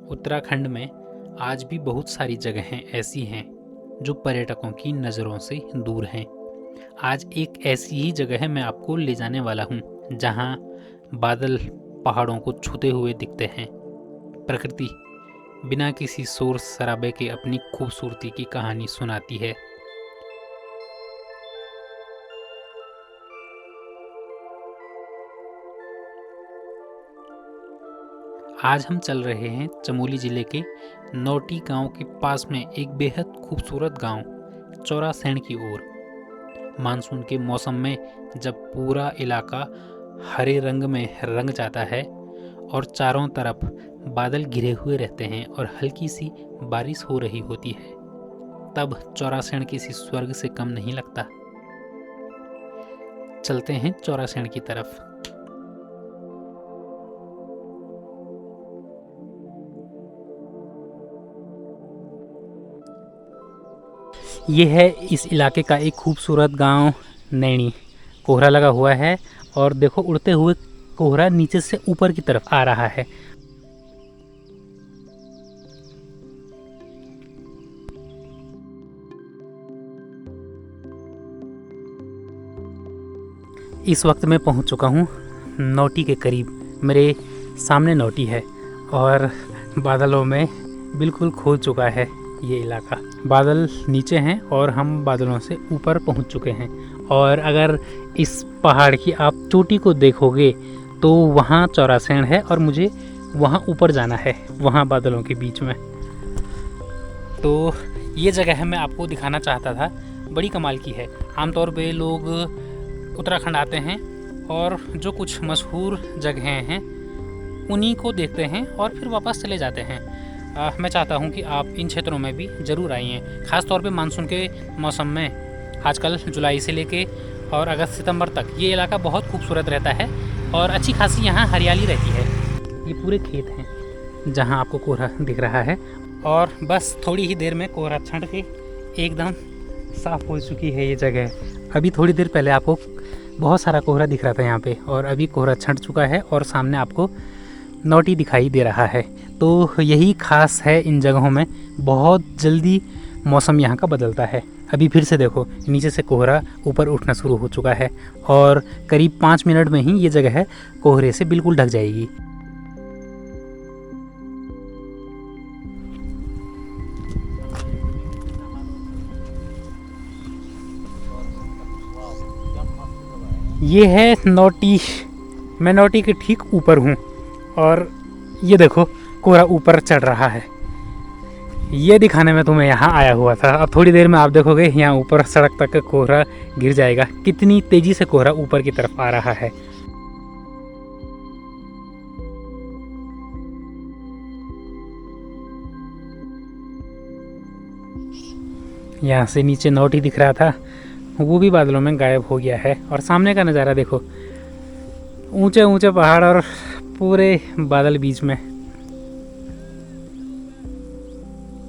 उत्तराखंड में आज भी बहुत सारी जगहें ऐसी हैं जो पर्यटकों की नज़रों से दूर हैं। आज एक ऐसी ही जगह मैं आपको ले जाने वाला हूँ जहाँ बादल पहाड़ों को छूते हुए दिखते हैं। प्रकृति बिना किसी शोर शराबे के अपनी खूबसूरती की कहानी सुनाती है। आज हम चल रहे हैं चमोली ज़िले के नौटी गांव के पास में एक बेहद खूबसूरत गांव चौरासैंण की ओर। मानसून के मौसम में जब पूरा इलाका हरे रंग में रंग जाता है और चारों तरफ बादल घिरे हुए रहते हैं और हल्की सी बारिश हो रही होती है, तब चौरासैंण किसी स्वर्ग से कम नहीं लगता। चलते हैं चौरासैंण की तरफ। ये है इस इलाके का एक खूबसूरत गांव नैनी। कोहरा लगा हुआ है और देखो उड़ते हुए कोहरा नीचे से ऊपर की तरफ आ रहा है। इस वक्त मैं पहुंच चुका हूं नौटी के करीब। मेरे सामने नौटी है और बादलों में बिल्कुल खो चुका है ये इलाका। बादल नीचे हैं और हम बादलों से ऊपर पहुंच चुके हैं। और अगर इस पहाड़ की आप चोटी को देखोगे तो वहाँ चौरासैंण है और मुझे वहाँ ऊपर जाना है, वहाँ बादलों के बीच में। तो ये जगह मैं आपको दिखाना चाहता था, बड़ी कमाल की है। आमतौर पे लोग उत्तराखंड आते हैं और जो कुछ मशहूर जगहें हैं उन्हीं को देखते हैं और फिर वापस चले जाते हैं। मैं चाहता हूं कि आप इन क्षेत्रों में भी ज़रूर आइए, ख़ास तौर पे मानसून के मौसम में। आजकल जुलाई से लेके और अगस्त सितंबर तक ये इलाका बहुत खूबसूरत रहता है और अच्छी खासी यहाँ हरियाली रहती है। ये पूरे खेत हैं जहाँ आपको कोहरा दिख रहा है और बस थोड़ी ही देर में कोहरा छंट के एकदम साफ़ हो चुकी है ये जगह। अभी थोड़ी देर पहले आपको बहुत सारा कोहरा दिख रहा था यहाँ पे और अभी कोहरा छंट चुका है और सामने आपको नौटी दिखाई दे रहा है। तो यही खास है इन जगहों में, बहुत जल्दी मौसम यहाँ का बदलता है। अभी फिर से देखो नीचे से कोहरा ऊपर उठना शुरू हो चुका है और करीब 5 मिनट में ही ये जगह है कोहरे से बिल्कुल ढक जाएगी। ये है नौटी। मैं नौटी के ठीक ऊपर हूँ और ये देखो कोहरा ऊपर चढ़ रहा है। ये दिखाने में तुम्हें यहाँ आया हुआ था। अब थोड़ी देर में आप देखोगे यहाँ ऊपर सड़क तक कोहरा गिर जाएगा। कितनी तेज़ी से कोहरा ऊपर की तरफ आ रहा है। यहाँ से नीचे नौटी दिख रहा था, वो भी बादलों में गायब हो गया है। और सामने का नज़ारा देखो, ऊंचे ऊंचे पहाड़ और पूरे बादल बीच में।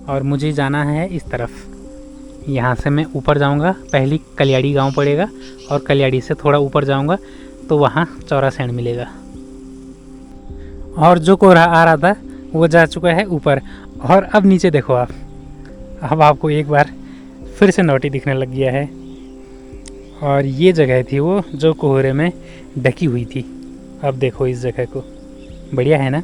और मुझे जाना है इस तरफ। यहाँ से मैं ऊपर जाऊँगा, पहली कलियाड़ी गांव पड़ेगा और कलियाड़ी से थोड़ा ऊपर जाऊँगा तो वहाँ चौरासैंण मिलेगा। और जो कोहरा आ रहा था वो जा चुका है ऊपर। और अब नीचे देखो आप, अब आपको एक बार फिर से नौटी दिखने लग गया है। और ये जगह थी वो जो कोहरे में ढकी हुई थी। अब देखो इस जगह को, बढ़िया है ना।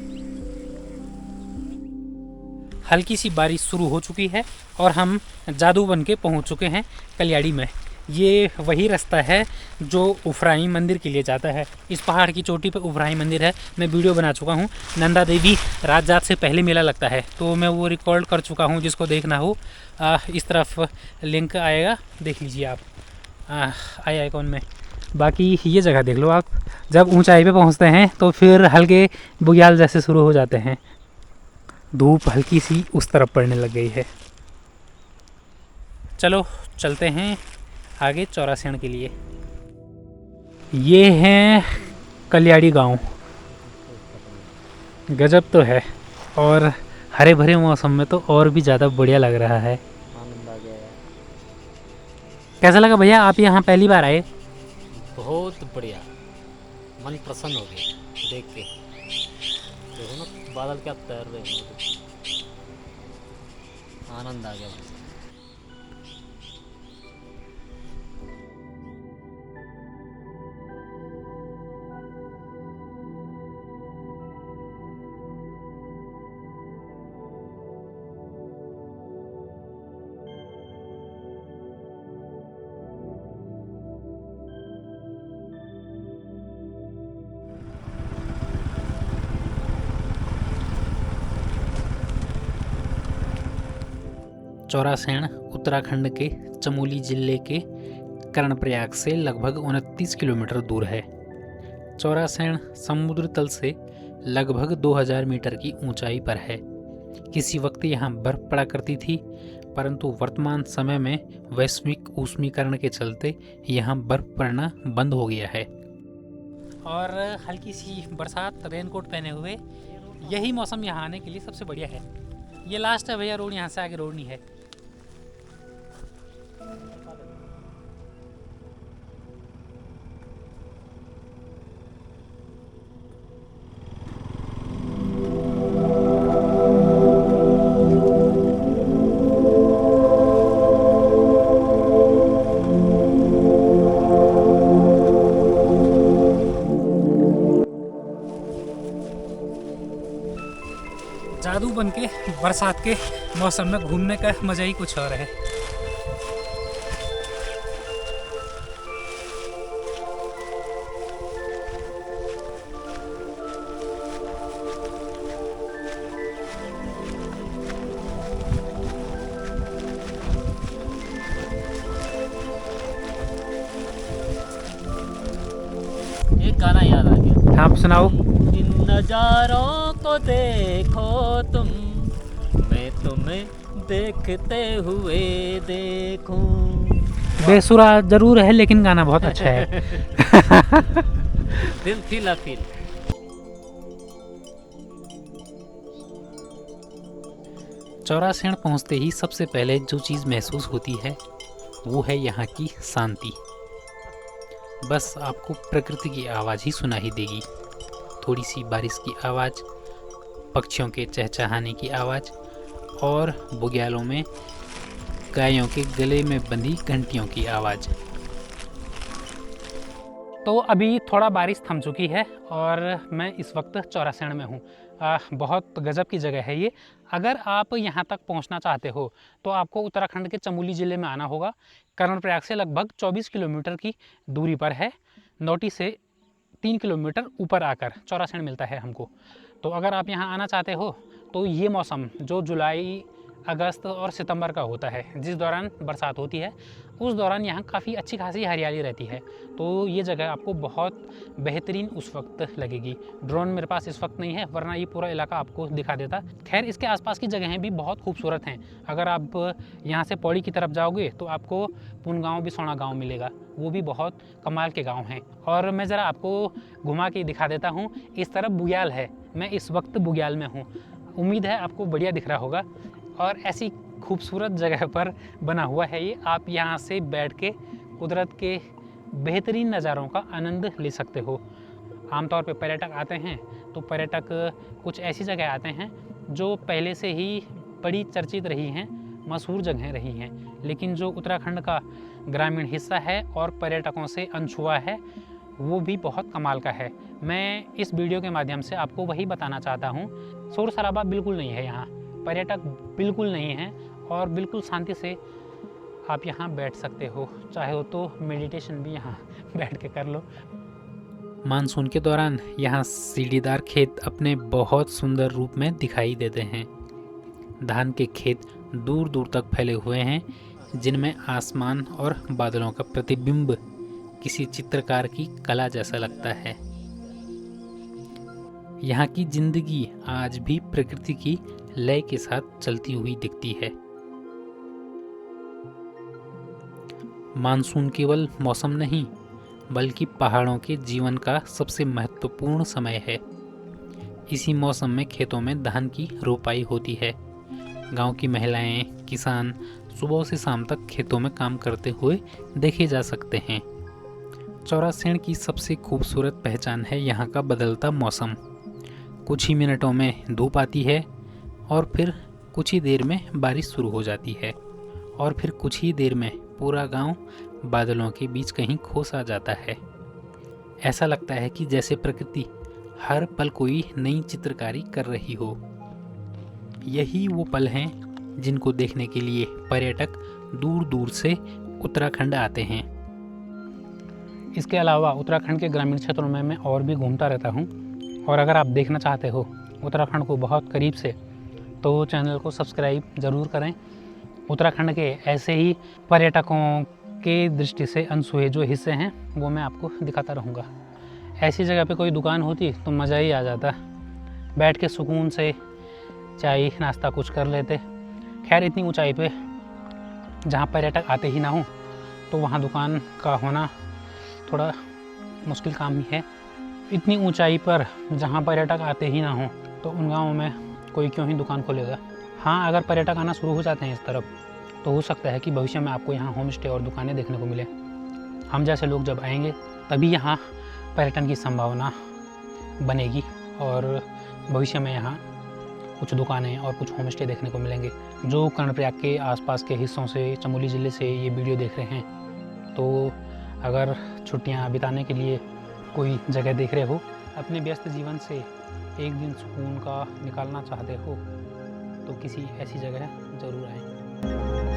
हल्की सी बारिश शुरू हो चुकी है और हम जादू बन के पहुँच चुके हैं कलियाड़ी में। ये वही रास्ता है जो उफराई मंदिर के लिए जाता है। इस पहाड़ की चोटी पे उफराई मंदिर है। मैं वीडियो बना चुका हूँ। नंदा देवी रात जात से पहले मेला लगता है तो मैं वो रिकॉर्ड कर चुका हूँ। जिसको देखना हो इस तरफ लिंक आएगा, देख लीजिए आप आई आइकॉन में। बाकी ये जगह देख लो आप। जब ऊंचाई पे पहुंचते हैं तो फिर हल्के बुग्याल जैसे शुरू हो जाते हैं। धूप हल्की सी उस तरफ पड़ने लग गई है। चलो चलते हैं आगे चौरासैंण के लिए। ये है कलियाड़ी गांव। गजब तो है और हरे भरे मौसम में तो और भी ज़्यादा बढ़िया लग रहा है। आनंद आ गया है। कैसा लगा भैया, आप यहाँ पहली बार आए? बहुत बढ़िया, मन प्रसन्न हो गया देख के। देखो ना बादल क्या तैर रहे हैं, आनंद आ गया बस। चौरासेन उत्तराखंड के चमोली जिले के कर्णप्रयाग से लगभग 29 किलोमीटर दूर है। चौरासेन समुद्र तल से लगभग 2000 मीटर की ऊंचाई पर है। किसी वक्त यहाँ बर्फ पड़ा करती थी, परंतु वर्तमान समय में वैश्विक ऊष्मीकरण के चलते यहाँ बर्फ पड़ना बंद हो गया है। और हल्की सी बरसात, रेनकोट पहने हुए, यही मौसम यहाँ आने के लिए सबसे बढ़िया है। ये लास्ट है भैया रोड, यहाँ से आगे रोड नहीं है। जादू बन के बरसात के मौसम में घूमने का मज़ा ही कुछ और है। एक गाना याद आ गया। आप सुनाओ। इन नजारों को देखो तुम, मैं तुम्हें देखते हुए देखूं। बेसुरा जरूर है लेकिन गाना बहुत अच्छा है। दिल फील फील। चौरासेन पहुंचते ही सबसे पहले जो चीज़ महसूस होती है वो है यहाँ की शांति। बस आपको प्रकृति की आवाज़ ही सुनाई देगी। थोड़ी सी बारिश की आवाज़, पक्षियों के चहचहाने की आवाज़ और बुग्यालों में गायों के गले में बंधी घंटियों की आवाज़। तो अभी थोड़ा बारिश थम चुकी है और मैं इस वक्त चौरासेन में हूँ। बहुत गजब की जगह है ये। अगर आप यहाँ तक पहुँचना चाहते हो तो आपको उत्तराखंड के चमोली ज़िले में आना होगा। कर्णप्रयाग से लगभग 24 किलोमीटर की दूरी पर है। नौटी से 3 किलोमीटर ऊपर आकर चौरासेन मिलता है हमको। तो अगर आप यहाँ आना चाहते हो तो ये मौसम जो जुलाई, अगस्त और सितंबर का होता है, जिस दौरान बरसात होती है, उस दौरान यहाँ काफ़ी अच्छी खासी हरियाली रहती है। तो ये जगह आपको बहुत बेहतरीन उस वक्त लगेगी। ड्रोन मेरे पास इस वक्त नहीं है, वरना ये पूरा इलाका आपको दिखा देता। खैर, इसके आसपास की जगहें भी बहुत खूबसूरत हैं। अगर आप यहाँ से पौड़ी की तरफ जाओगे तो आपको पुनगांव बिसौना गाँव मिलेगा, वो भी बहुत कमाल के गाँव हैं। और मैं ज़रा आपको घुमा के दिखा देता हूँ। इस तरफ बुग्याल है, मैं इस वक्त बुग्याल में हूँ। उम्मीद है आपको बढ़िया दिख रहा होगा। और ऐसी खूबसूरत जगह पर बना हुआ है ये। आप यहाँ से बैठ के कुदरत के बेहतरीन नज़ारों का आनंद ले सकते हो। आमतौर पे पर्यटक आते हैं तो पर्यटक कुछ ऐसी जगह आते हैं जो पहले से ही बड़ी चर्चित रही हैं, मशहूर जगहें रही हैं। लेकिन जो उत्तराखंड का ग्रामीण हिस्सा है और पर्यटकों से अनछुआ है, वो भी बहुत कमाल का है। मैं इस वीडियो के माध्यम से आपको वही बताना चाहता हूँ। शोर शराबा बिल्कुल नहीं है यहाँ, पर्यटक बिल्कुल नहीं हैं और बिल्कुल शांति से आप यहाँ बैठ सकते हो। चाहे हो तो मेडिटेशन भी यहाँ बैठ के कर लो। मानसून के दौरान यहाँ सीढ़ीदार खेत अपने बहुत सुंदर रूप में दिखाई देते हैं। धान के खेत दूर दूर तक फैले हुए हैं, जिनमें आसमान और बादलों का प्रतिबिंब किसी चित्रकार की कला जैसा लगता है। यहाँ की जिंदगी आज भी प्रकृति की लय के साथ चलती हुई दिखती है। मानसून केवल मौसम नहीं, बल्कि पहाड़ों के जीवन का सबसे महत्वपूर्ण समय है। इसी मौसम में खेतों में धान की रोपाई होती है। गांव की महिलाएं, किसान सुबह से शाम तक खेतों में काम करते हुए देखे जा सकते हैं। चौरासेन की सबसे खूबसूरत पहचान है यहाँ का बदलता मौसम। कुछ ही मिनटों में धूप आती है और फिर कुछ ही देर में बारिश शुरू हो जाती है और फिर कुछ ही देर में पूरा गांव बादलों के बीच कहीं खो सा जाता है। ऐसा लगता है कि जैसे प्रकृति हर पल कोई नई चित्रकारी कर रही हो। यही वो पल हैं जिनको देखने के लिए पर्यटक दूर दूर से उत्तराखंड आते हैं। इसके अलावा उत्तराखंड के ग्रामीण क्षेत्रों में मैं और भी घूमता रहता हूँ, और अगर आप देखना चाहते हो उत्तराखंड को बहुत करीब से तो चैनल को सब्सक्राइब ज़रूर करें। उत्तराखंड के ऐसे ही पर्यटकों के दृष्टि से अनछुए जो हिस्से हैं वो मैं आपको दिखाता रहूँगा। ऐसी जगह पे कोई दुकान होती तो मज़ा ही आ जाता, बैठ के सुकून से चाय नाश्ता कुछ कर लेते। खैर इतनी ऊंचाई पे जहाँ पर्यटक आते ही ना हो तो वहाँ दुकान का होना थोड़ा मुश्किल काम ही है। इतनी ऊंचाई पर जहाँ पर्यटक आते ही ना हो तो उन गाँवों में कोई क्यों ही दुकान खोलेगा। हाँ, अगर पर्यटक आना शुरू हो जाते हैं इस तरफ तो हो सकता है कि भविष्य में आपको यहाँ होम स्टे और दुकानें देखने को मिले। हम जैसे लोग जब आएंगे तभी यहाँ पर्यटन की संभावना बनेगी और भविष्य में यहाँ कुछ दुकानें और कुछ होम स्टे देखने को मिलेंगे। जो कर्णप्रयाग के आसपास के हिस्सों से, चमोली ज़िले से ये वीडियो देख रहे हैं तो अगर छुट्टियाँ बिताने के लिए कोई जगह देख रहे हो, अपने व्यस्त जीवन से एक दिन सुकून का निकालना चाहते हो तो किसी ऐसी जगह ज़रूर आएँ।